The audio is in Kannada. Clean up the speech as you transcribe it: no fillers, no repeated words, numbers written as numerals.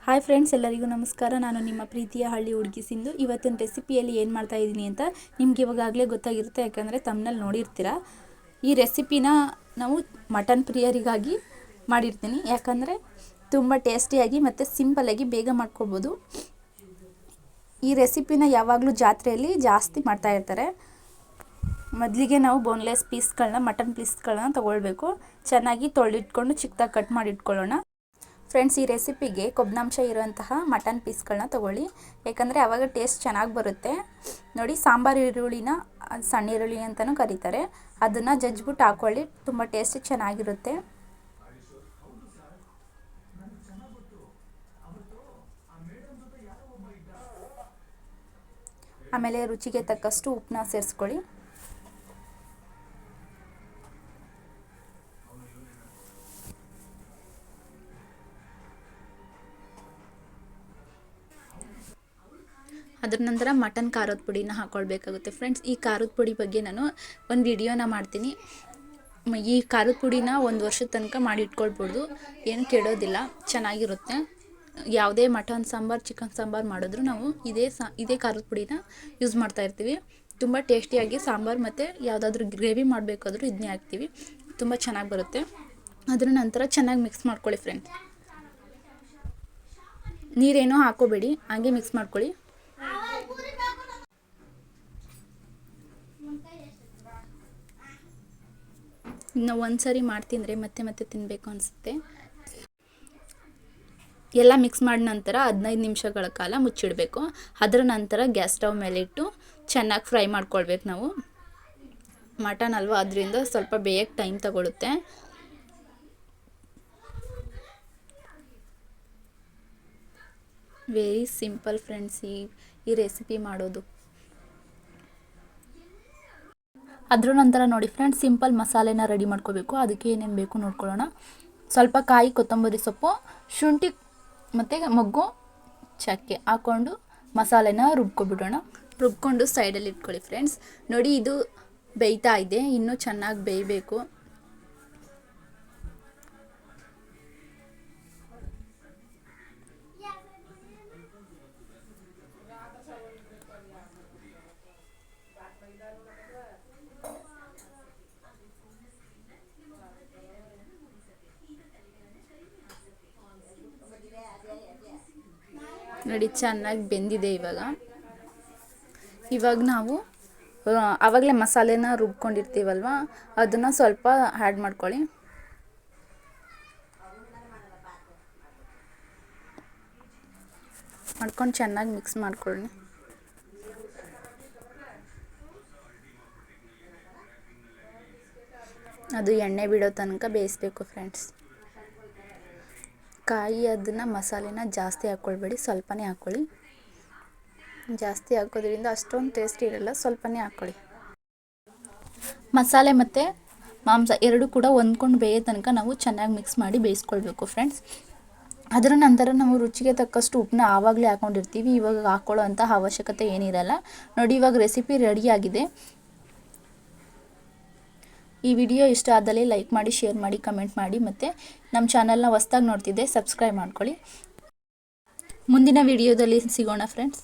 ಹಾಯ್ ಫ್ರೆಂಡ್ಸ್, ಎಲ್ಲರಿಗೂ ನಮಸ್ಕಾರ. ನಾನು ನಿಮ್ಮ ಪ್ರೀತಿಯ ಹಳ್ಳಿ ಹುಡುಗಿ ಸಿಂಧು. ಇವತ್ತಿನ ರೆಸಿಪಿಯಲ್ಲಿ ಏನು ಮಾಡ್ತಾ ಇದ್ದೀನಿ ಅಂತ ನಿಮ್ಗೆ ಇವಾಗಲೇ ಗೊತ್ತಾಗಿರುತ್ತೆ, ಯಾಕಂದರೆ ತಮ್ಮನಲ್ಲಿ ನೋಡಿರ್ತೀರ. ಈ ರೆಸಿಪಿನ ನಾವು ಮಟನ್ ಪ್ರಿಯರಿಗಾಗಿ ಮಾಡಿರ್ತೀನಿ, ಯಾಕಂದರೆ ತುಂಬ ಟೇಸ್ಟಿಯಾಗಿ ಮತ್ತು ಸಿಂಪಲ್ಲಾಗಿ ಬೇಗ ಮಾಡ್ಕೊಳ್ಬೋದು. ಈ ರೆಸಿಪಿನ ಯಾವಾಗಲೂ ಜಾತ್ರೆಯಲ್ಲಿ ಜಾಸ್ತಿ ಮಾಡ್ತಾ ಇರ್ತಾರೆ. ಮೊದಲಿಗೆ ನಾವು ಬೋನ್ಲೆಸ್ ಪೀಸ್ಗಳನ್ನ, ಮಟನ್ ಪೀಸ್ಗಳನ್ನ ತೊಗೊಳ್ಬೇಕು. ಚೆನ್ನಾಗಿ ತೊಳೆದಿಟ್ಕೊಂಡು ಚಿಕ್ಕದಾಗಿ ಕಟ್ ಮಾಡಿ ಇಟ್ಕೊಳ್ಳೋಣ. ಫ್ರೆಂಡ್ಸ್, ಈ ರೆಸಿಪಿಗೆ ಕೊಬ್ಬಿನಾಂಶ ಇರುವಂತಹ ಮಟನ್ ಪೀಸ್ಗಳನ್ನ ತೊಗೊಳ್ಳಿ, ಯಾಕಂದರೆ ಆವಾಗ ಟೇಸ್ಟ್ ಚೆನ್ನಾಗಿ ಬರುತ್ತೆ. ನೋಡಿ, ಸಾಂಬಾರು ಈರುಳ್ಳಿನ ಸಣ್ಣ ಈರುಳ್ಳಿ ಅಂತಲೂ ಕರೀತಾರೆ, ಅದನ್ನು ಜಜ್ಜಿಬಿಟ್ಟು ಹಾಕ್ಕೊಳ್ಳಿ, ತುಂಬ ಟೇಸ್ಟ್ ಚೆನ್ನಾಗಿರುತ್ತೆ. ಆಮೇಲೆ ರುಚಿಗೆ ತಕ್ಕಷ್ಟು ಉಪ್ಪನ್ನ ಸೇರಿಸ್ಕೊಳ್ಳಿ. ಅದರ ನಂತರ ಮಟನ್ ಖಾರದ ಪುಡಿನ ಹಾಕ್ಕೊಳ್ಬೇಕಾಗುತ್ತೆ. ಫ್ರೆಂಡ್ಸ್, ಈ ಖಾರದ ಪುಡಿ ಬಗ್ಗೆ ನಾನು ಒಂದು ವಿಡಿಯೋನ ಮಾಡ್ತೀನಿ. ಈ ಖಾರದ ಪುಡಿನ 1 ವರ್ಷದ ತನಕ ಮಾಡಿ ಇಟ್ಕೊಳ್ಬೋದು, ಏನು ಕೆಡೋದಿಲ್ಲ, ಚೆನ್ನಾಗಿರುತ್ತೆ. ಯಾವುದೇ ಮಟನ್ ಸಾಂಬಾರು, ಚಿಕನ್ ಸಾಂಬಾರು ಮಾಡಿದ್ರು ನಾವು ಇದೇ ಖಾರದ ಪುಡಿನ ಯೂಸ್ ಮಾಡ್ತಾ ಇರ್ತೀವಿ. ತುಂಬ ಟೇಸ್ಟಿಯಾಗಿ ಸಾಂಬಾರು ಮತ್ತು ಯಾವುದಾದ್ರೂ ಗ್ರೇವಿ ಮಾಡಬೇಕಾದ್ರೂ ಇದನ್ನೇ ಹಾಕ್ತೀವಿ, ತುಂಬ ಚೆನ್ನಾಗಿ ಬರುತ್ತೆ. ಅದರ ನಂತರ ಚೆನ್ನಾಗಿ ಮಿಕ್ಸ್ ಮಾಡ್ಕೊಳ್ಳಿ. ಫ್ರೆಂಡ್ಸ್, ನೀರೇನೋ ಹಾಕೋಬೇಡಿ, ಹಾಗೆ ಮಿಕ್ಸ್ ಮಾಡ್ಕೊಳ್ಳಿ. ಇನ್ನು ಒಂದು ಸರಿ ಮಾಡ್ತಿಂದರೆ ಮತ್ತೆ ಮತ್ತೆ ತಿನ್ನಬೇಕು ಅನಿಸುತ್ತೆ. ಎಲ್ಲ ಮಿಕ್ಸ್ ಮಾಡಿದ ನಂತರ 15 ನಿಮಿಷಗಳ ಕಾಲ ಮುಚ್ಚಿಡಬೇಕು. ಅದರ ನಂತರ ಗ್ಯಾಸ್ ಸ್ಟವ್ ಮೇಲೆ ಇಟ್ಟು ಚೆನ್ನಾಗಿ ಫ್ರೈ ಮಾಡ್ಕೊಳ್ಬೇಕು. ನಾವು ಮಟನ್ ಅಲ್ವಾ, ಅದರಿಂದ ಸ್ವಲ್ಪ ಬೇಯಕ್ಕೆ ಟೈಮ್ ತಗೊಳುತ್ತೆ. ವೆರಿ ಸಿಂಪಲ್ ಫ್ರೆಂಡ್ಸ್, ಈ ರೆಸಿಪಿ ಮಾಡೋದು. ಅದ್ರ ನಂತರ ನೋಡಿ ಫ್ರೆಂಡ್ಸ್, ಸಿಂಪಲ್ ಮಸಾಲೆನ ರೆಡಿ ಮಾಡ್ಕೋಬೇಕು. ಅದಕ್ಕೆ ಏನೇನು ಬೇಕು ನೋಡ್ಕೊಳ್ಳೋಣ. ಸ್ವಲ್ಪ ಕಾಯಿ, ಕೊತ್ತಂಬರಿ ಸೊಪ್ಪು, ಶುಂಠಿ ಮತ್ತು ಮೊಗ್ಗು, ಚಕ್ಕೆ ಹಾಕ್ಕೊಂಡು ಮಸಾಲೆನ ರುಬ್ಕೊಂಡು ಸೈಡಲ್ಲಿ ಇಟ್ಕೊಳ್ಳಿ. ಫ್ರೆಂಡ್ಸ್, ನೋಡಿ, ಇದು ಬೇಯ್ತಾ ಇದೆ, ಇನ್ನೂ ಚೆನ್ನಾಗಿ ಬೇಯಬೇಕು. ನೋಡಿ, ಚೆನ್ನಾಗಿ ಬೆಂದಿದೆ. ಇವಾಗ ನಾವು ಆವಾಗಲೇ ಮಸಾಲೆನ ರುಬ್ಕೊಂಡಿರ್ತೀವಲ್ವ, ಅದನ್ನು ಸ್ವಲ್ಪ ಆ್ಯಡ್ ಮಾಡ್ಕೊಳ್ಳಿ. ಮಾಡ್ಕೊಂಡು ಚೆನ್ನಾಗಿ ಮಿಕ್ಸ್ ಮಾಡ್ಕೊಳ್ಳಿ. ಅದು ಎಣ್ಣೆ ಬಿಡೋ ತನಕ ಬೇಯಿಸ್ಬೇಕು. ಫ್ರೆಂಡ್ಸ್, ಕಾಯಿ ಅದನ್ನು ಮಸಾಲೆನ ಜಾಸ್ತಿ ಹಾಕ್ಕೊಳ್ಬೇಡಿ, ಸ್ವಲ್ಪನೇ ಹಾಕ್ಕೊಳ್ಳಿ. ಜಾಸ್ತಿ ಹಾಕೋದ್ರಿಂದ ಅಷ್ಟೊಂದು ಟೇಸ್ಟ್ ಇರಲ್ಲ, ಸ್ವಲ್ಪನೇ ಹಾಕ್ಕೊಳ್ಳಿ. ಮಸಾಲೆ ಮತ್ತು ಮಾಂಸ ಎರಡೂ ಕೂಡ ಹೊಂದ್ಕೊಂಡು ಬೇಯೋ ತನಕ ನಾವು ಚೆನ್ನಾಗಿ ಮಿಕ್ಸ್ ಮಾಡಿ ಬೇಯಿಸ್ಕೊಳ್ಬೇಕು. ಫ್ರೆಂಡ್ಸ್, ಅದರ ನಂತರ ನಾವು ರುಚಿಗೆ ತಕ್ಕಷ್ಟು ಉಪ್ಪನ್ನ ಆವಾಗಲೇ ಹಾಕ್ಕೊಂಡಿರ್ತೀವಿ, ಇವಾಗ ಹಾಕ್ಕೊಳ್ಳೋ ಅಂಥ ಅವಶ್ಯಕತೆ ಏನಿರಲ್ಲ. ನೋಡಿ, ಇವಾಗ ರೆಸಿಪಿ ರೆಡಿಯಾಗಿದೆ. ಈ ವಿಡಿಯೋ ಇಷ್ಟ ಆದಲ್ಲಿ ಲೈಕ್ ಮಾಡಿ, ಶೇರ್ ಮಾಡಿ, ಕಮೆಂಟ್ ಮಾಡಿ, ಮತ್ತು ನಮ್ಮ ಚಾನಲ್ನ ಹೊಸ್ದಾಗಿ ನೋಡ್ತಿದ್ದೆ ಸಬ್ಸ್ಕ್ರೈಬ್ ಮಾಡ್ಕೊಳ್ಳಿ. ಮುಂದಿನ ವಿಡಿಯೋದಲ್ಲಿ ಸಿಗೋಣ ಫ್ರೆಂಡ್ಸ್.